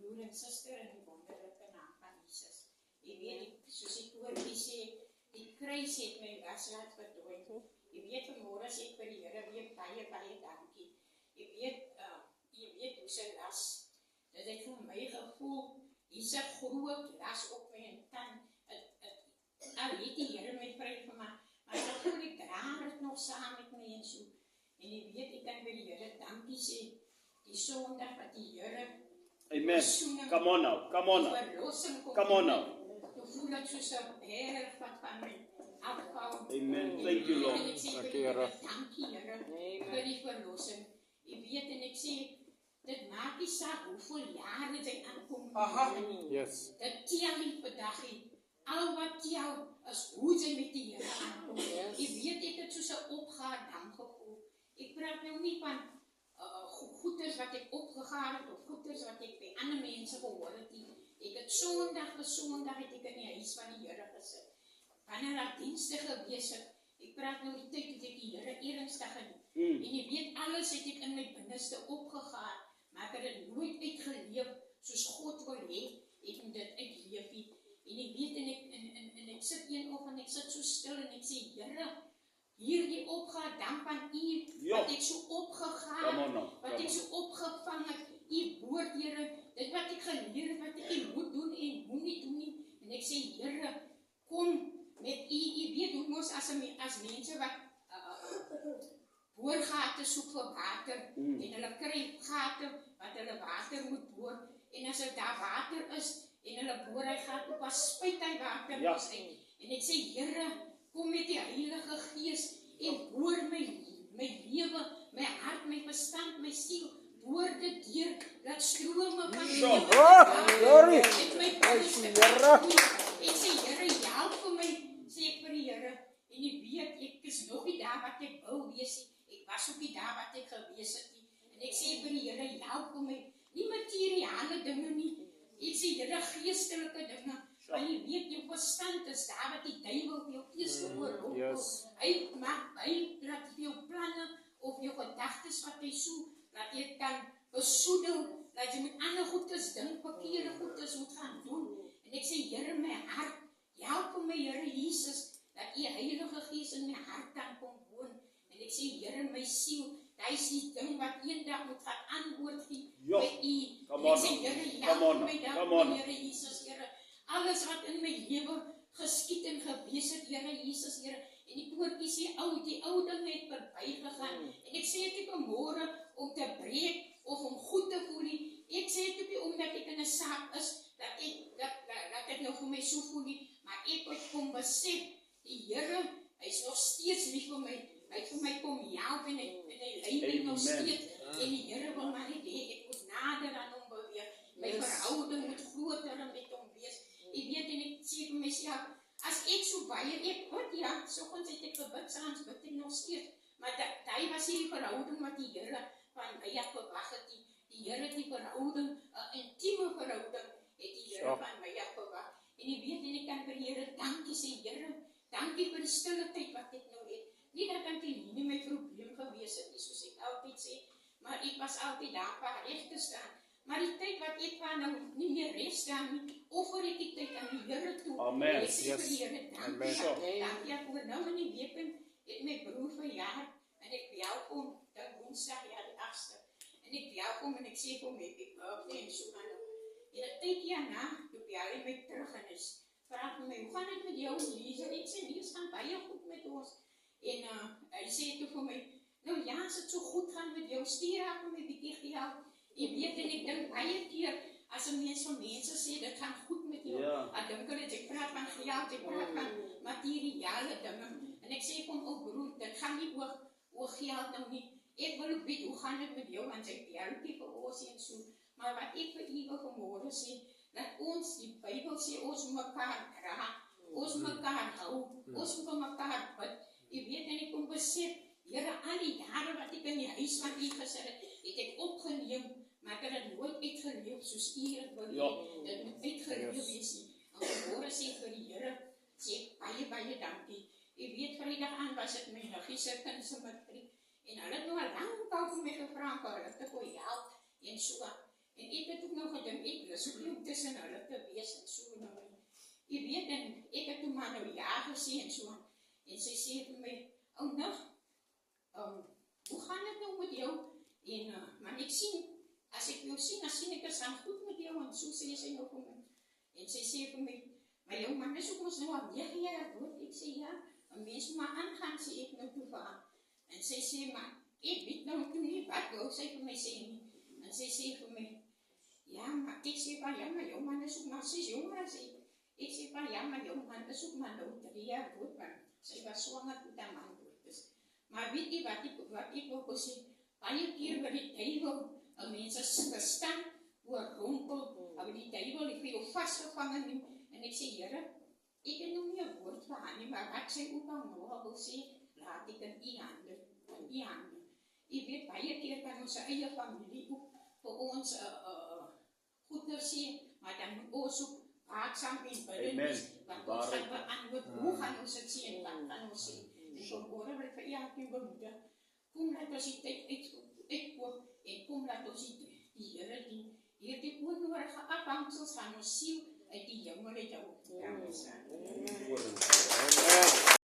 broer en suster in die wonderlike naam van Jesus. Jy weet, soos die woordjie sê, die kruis het my was laat verdwyn. Jy weet, vanmôre sê ek vir die Here weer baie dankie. Jy weet hoe sy las, dat ek vir my gevoel, hier's 'n groot las op my tand. Al het die Here my vry gemaak, maar ek voel ek dra dit nog saam met my en so. En jy weet, ek kan vir die Here dankie sê, die Sondag wat die Here Amen. Come on now. Come on now. Toe voel ek soos 'n berg wat van my afval. Amen. Thank you, Lord. En ek sê vir die Here, dankie Here, vir die verlossing. Jy weet, en ek sê, dit maak nie saak hoeveel jare dit aankom. Yes. Dit tel nie vandag nie. Al wat tel is hoe jy met die Here aankom. Jy weet, ek het soos 'n opgaar dam gevoel. Ek praat nou nie van goeders wat ek opgegaan het, of goeders wat ek by ander mense gehoor het. Ek het Sondag vir Sondag het ek in die huis van die Here gesit. Wanneer daar dienste gewees het, ek praat nou die tyd dat ek die Here ernstig gedoen. En jy weet, alles het ek in my binneste opgegaan, maar ek het dit nooit uitgeleef, soos God wil hê, ek dit uitleef nie. En jy weet, en ek sit een of en ek sit so stil en ek sê, Here, hierdie opgaan, dan van U, wat ek so opgegaan, wat ek so opgevang het, U woord, Here, dit wat ek geleer het, wat ek moet doen en moet nie doen nie. En ek sê, Here, kom met U weet hoe ons as mense wat boorgate soek vir water, en hulle kry gate wat hulle water moet boor, en as daar water is, en hulle boor hy gat op, as spuit hy water ons uit. En ek sê, Here, kom met die Heilige Gees, en boor my lewe, my hart, my verstand, my siel, boor dit deur, dat strome van Glory! Ek sê, Here, help vir my, sê ek vir die Here, en jy weet, ek is nog nie daar wat ek wou wees, ek was ook nie daar wat ek gewees het nie, en ek sê vir die Here, help vir my, nie materiale dinge nie, ek sê, Here, geestelike dinge, want jy weet, jou verstand is daar wat die duiwel vir jou eerste oorlog, hy laat vir jou planne, of jou gedagtes wat hy so, dat jy kan besoedel, dat jy met ander goedes dink, verkeerde goedes moet gaan doen, en ek sê, Here, my hart, help vir my, Here Jesus, dat die Heilige Gees in my hart kan kom woon, en ek sê, Here, my siel, dat is die ding wat eendag moet gaan antwoord gee, met U, en ek sê, Here, help my dan, Here Jesus, Here, alles wat in my lewe geskied en gewees het, Here Jesus, Here, en die woordjie sê, die ou ding het verby gegaan, en ek sê dit vanmôre om te breek, of om goed te voel nie, ek sê dit nie omdat ek in 'n saak is, dat ek nou vir my so voel nie, maar ek het kom besef, die Here, hy is nog steeds lief vir my, hy het vir my kom help, en hy lei my nog steeds, en die Here wil maar nie hê, ek moet nader aan hom beweeg, my verhouding moet groter en met hom wees, ek weet, en ek sê vir myself, as ek so baie, ek bid, soggens het ek gebid, saans bid ek nog steeds, maar daai was hier die verhouding wat die Here van my verwag het, die Here het die verhouding, 'n intieme verhouding, het die Here van my verwag, en jy weet, en ek kan vir die Here dankie sê, Here, dankie vir die stille tyd wat ek nou het, nie dat ek nie my probleem gewees het, soos ek altyd sê, maar ek was altyd daar waar recht te staan, maar die tyd wat ek waar nou nie meer recht staan nie, offer ek die tyd aan die Here toe, Amen, ek sê vir die Here, dankie, ek hoor nou in die week, het my broer verjaar, en ek welkom, dan woensdag, die 8ste, en ek welkom, en ek sê vir my, ek birthday, en so gaan nou, en een tydje daarna, toe bel hy my terug, en is, vraag my, hoe gaan het met jou, Lise? Ek sê, nee, het gaan baie goed met ons, en hy sê toe vir my, nou ja, as het so goed gaan met jou, stuur haar vir my bietjie geld, jy weet, en ek dink baie keer, as een mens van mense sê, dit gaan goed met jou, ek dink dat ek praat van geld, ek praat van materiale dinge, en ek sê van, broer, dit gaan nie oor geld nou nie, ek wil ook weet, hoe gaan het met jou, want sy belkie vir ons en so, maar wat ek vir u wil vanmôre sê, dat ons, die Bybel sê, ons mekaar dra, ons mekaar hou, ons moet mekaar bid, jy weet, en ek kom besef, Here, al die jare wat ek in die huis van u gesit het ek opgeneem, maar ek het het nooit uitgeleef, soos u het wil hê, dit moet uitgeleef wees nie, en vanmôre sê vir die Here, sê baie dankie, jy weet, vrydag aan was het my niggie se kind se matriek, en hulle het nou al lang vir my gevra, vir hulle te gooi help, en so, En ek het ook nog gedink, ek is ook nie tussen hulle te wees en so nou nie. Jy weet, en ek het toe maar nou ja gesê en so, en sy sê vir my, nou, hoe gaan het nou met jou? En, maar ek sien, as ek jou sien, dan sien ek is gaan goed met jou, en so sê sy nou vir my. En sy sê vir my, maar jou man is ook ons nou al 9 jaar dood. Ek sê ja, een mens moet maar aangaan, sê ek nou toe vir haar. En sy sê, maar ek weet nou toe nie, wat wou sy vir my sê nie. En sy sê vir my, ja, maar ek sê van, ja, maar jou man is ook maar 6 jonger as ek. Ek sê van, ja, maar jou man is ook maar nou 3 jaar dood, want sy was swanger toe dat man dood is. Maar weet jy wat ek wil gesê, baie keer wil die duivel, mense verstaan, oorrompel, maar die duivel het vir jou vastgevangen neem, en ek sê, Here, ek het nou nie 'n woord vir haar nie, maar wat sy ook al nog wil sê, laat ek in u hande, Jy weet, baie keer kan ons eie familie ook vir ons goeder sê, maar dan moet ons ook waaksaam en bidden wees, want ons gaan beantwoord, hoe gaan ons het sê en wat gaan ons sê. En vanmorgen wil ek vir elkeen bemoedig, kom laat ons die tyd uitkoop, en kom laat ons die Here dien, hierdie onnodige afhangsels van ons siel uit die hemel uit jou. Amen.